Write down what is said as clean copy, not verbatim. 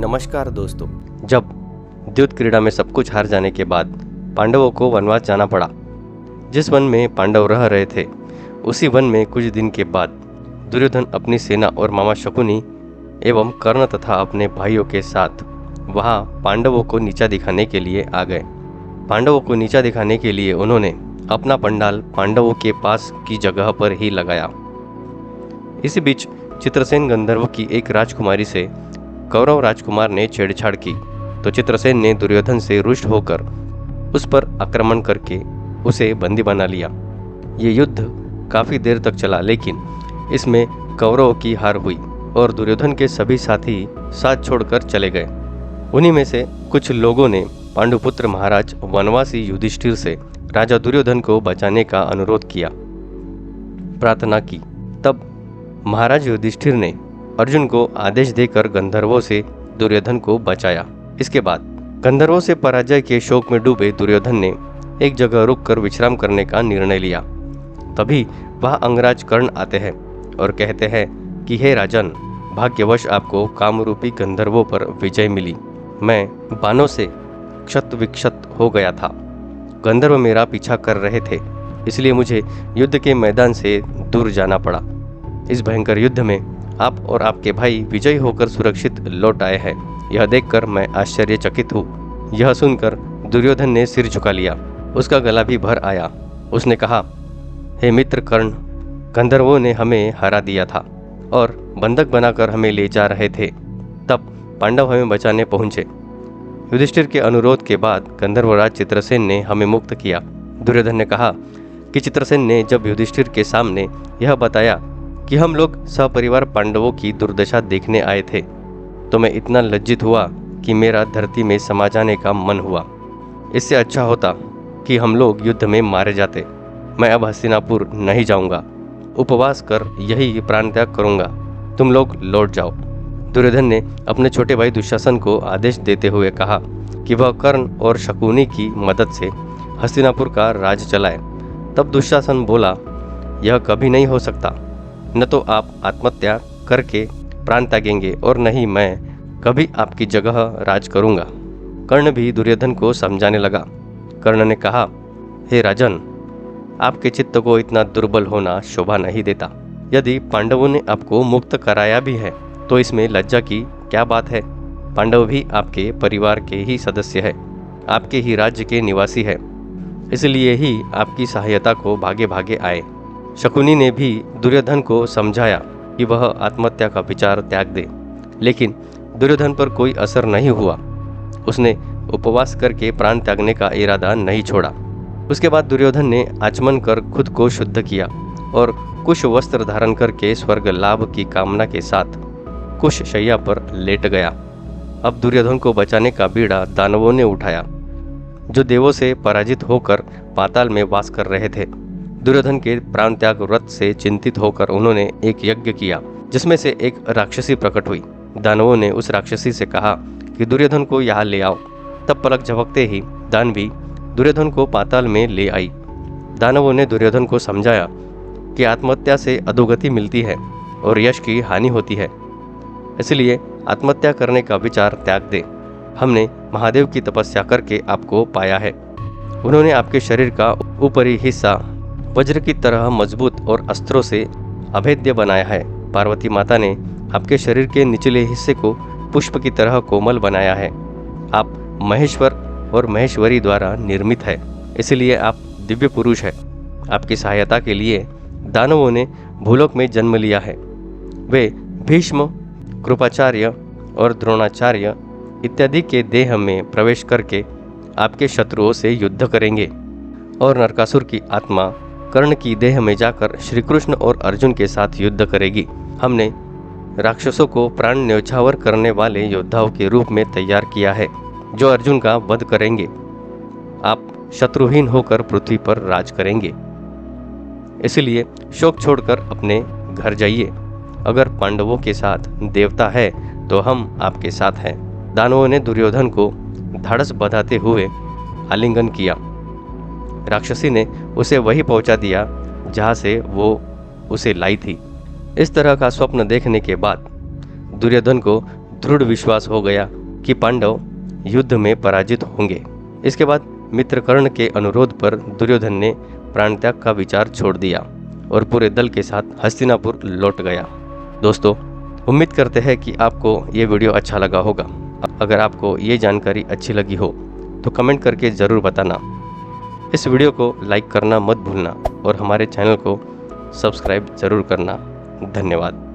नमस्कार दोस्तों। जब द्यूत क्रीड़ा में सब कुछ हार जाने के बाद पांडवों को वनवास जाना पड़ा। जिस वन में पांडव रह रहे थे उसी वन में कुछ दिन के बाद दुर्योधन अपनी सेना और मामा शकुनी एवं कर्ण तथा अपने भाइयों के साथ वहां पांडवों को नीचा दिखाने के लिए आ गए। पांडवों को नीचा दिखाने के लिए उन्होंने अपना पंडाल पांडवों के पास की जगह पर ही लगाया। इसी बीच चित्रसेन गंधर्व की एक राजकुमारी से कौरव राजकुमार ने छेड़छाड़ की तो चित्रसेन ने दुर्योधन से रुष्ट होकर उस पर आक्रमण करके उसे बंदी बना लिया। ये युद्ध काफी देर तक चला, लेकिन इसमें कौरवों की हार हुई और दुर्योधन के सभी साथी साथ छोड़कर चले गए। उन्हीं में से कुछ लोगों ने पांडुपुत्र महाराज वनवासी युधिष्ठिर से राजा दुर्योधन को बचाने का अनुरोध किया, प्रार्थना की। तब महाराज युधिष्ठिर ने अर्जुन को आदेश देकर गंधर्वों से दुर्योधन को बचाया। इसके बाद गंधर्वों से पराजय के शोक में डूबे दुर्योधन ने एक जगह रुककर विश्राम करने का निर्णय लिया। तभी वह अंगराज कर्ण आते हैं और कहते हैं कि हे राजन, भाग्यवश आपको कामरूपी गंधर्वों पर विजय मिली। मैं बाणों से क्षत विक्षत हो गया था। गंधर्व मेरा पीछा कर रहे थे, इसलिए मुझे युद्ध के मैदान से दूर जाना पड़ा। इस भयंकर युद्ध में आप और आपके भाई विजयी होकर सुरक्षित लौट आए हैं। यह देखकर मैं आश्चर्यचकित हूँ। यह सुनकर दुर्योधन ने सिर झुका लिया। उसका गला भी भर आया। उसने कहा, हे मित्र कर्ण, गंधर्वों ने हमें हरा दिया था और बंधक बनाकर हमें ले जा रहे थे। तब पांडव हमें बचाने पहुंचे। युधिष्ठिर के अनुरोध के बाद गंधर्वराज चित्रसेन ने हमें मुक्त किया। दुर्योधन ने कहा कि चित्रसेन ने जब युधिष्ठिर के सामने यह बताया कि हम लोग सपरिवार पांडवों की दुर्दशा देखने आए थे, तो मैं इतना लज्जित हुआ कि मेरा धरती में समा जाने का मन हुआ। इससे अच्छा होता कि हम लोग युद्ध में मारे जाते। मैं अब हस्तिनापुर नहीं जाऊंगा, उपवास कर यही प्राण त्याग करूंगा। तुम लोग लौट जाओ। दुर्योधन ने अपने छोटे भाई दुशासन को आदेश देते हुए कहा कि वह कर्ण और शकुनी की मदद से हस्तिनापुर का राज चलाए। तब दुशासन बोला, यह कभी नहीं हो सकता। न तो आप आत्महत्या करके प्राण त्यागेंगे और न ही मैं कभी आपकी जगह राज करूंगा। कर्ण भी दुर्योधन को समझाने लगा। कर्ण ने कहा, हे राजन, आपके चित्त को इतना दुर्बल होना शोभा नहीं देता। यदि पांडवों ने आपको मुक्त कराया भी है तो इसमें लज्जा की क्या बात है। पांडव भी आपके परिवार के ही सदस्य है, आपके ही राज्य के निवासी है, इसलिए ही आपकी सहायता को भागे भागे आए। शकुनी ने भी दुर्योधन को समझाया कि वह आत्महत्या का विचार त्याग दे, लेकिन दुर्योधन पर कोई असर नहीं हुआ। उसने उपवास करके प्राण त्यागने का इरादा नहीं छोड़ा। उसके बाद दुर्योधन ने आचमन कर खुद को शुद्ध किया और कुश वस्त्र धारण करके स्वर्ग लाभ की कामना के साथ कुश शैया पर लेट गया। अब दुर्योधन को बचाने का बीड़ा दानवों ने उठाया, जो देवों से पराजित होकर पाताल में वास कर रहे थे। दुर्योधन के प्राण त्याग व्रत से चिंतित होकर उन्होंने एक यज्ञ किया, जिसमें से एक राक्षसी प्रकट हुई। दानवों ने उस राक्षसी से कहा कि दुर्योधन को यहाँ ले आओ। तब पलक झपकते ही दानवी दुर्योधन को पाताल में ले आई। दानवों ने दुर्योधन को समझाया कि आत्महत्या से अधोगति मिलती है और यश की हानि होती है, इसलिए आत्महत्या करने का विचार त्याग दे। हमने महादेव की तपस्या करके आपको पाया है। उन्होंने आपके शरीर का ऊपरी हिस्सा वज्र की तरह मजबूत और अस्त्रों से अभेद्य बनाया है। पार्वती माता ने आपके शरीर के निचले हिस्से को पुष्प की तरह कोमल बनाया है। आप महेश्वर और महेश्वरी द्वारा निर्मित है, इसलिए आप दिव्य पुरुष है। आपकी सहायता के लिए दानवों ने भूलोक में जन्म लिया है। वे भीष्म, कृपाचार्य और द्रोणाचार्य इत्यादि के देह में प्रवेश करके आपके शत्रुओं से युद्ध करेंगे और नरकासुर की आत्मा कर्ण की देह में जाकर श्री कृष्ण और अर्जुन के साथ युद्ध करेगी। हमने राक्षसों को प्राण न्यौछावर करने वाले योद्धाओं के रूप में तैयार किया है, जो अर्जुन का वध करेंगे। आप शत्रुहीन होकर पृथ्वी पर राज करेंगे, इसलिए शोक छोड़कर अपने घर जाइए। अगर पांडवों के साथ देवता है तो हम आपके साथ हैं। दानवों ने दुर्योधन को धाड़स बंधाते हुए आलिंगन किया। राक्षसी ने उसे वहीं पहुंचा दिया जहां से वो उसे लाई थी। इस तरह का स्वप्न देखने के बाद दुर्योधन को दृढ़ विश्वास हो गया कि पांडव युद्ध में पराजित होंगे। इसके बाद मित्र कर्ण के अनुरोध पर दुर्योधन ने प्राणत्याग का विचार छोड़ दिया और पूरे दल के साथ हस्तिनापुर लौट गया। दोस्तों, उम्मीद करते हैं कि आपको ये वीडियो अच्छा लगा होगा। अगर आपको ये जानकारी अच्छी लगी हो तो कमेंट करके ज़रूर बताना। इस वीडियो को लाइक करना मत भूलना और हमारे चैनल को सब्सक्राइब ज़रूर करना। धन्यवाद।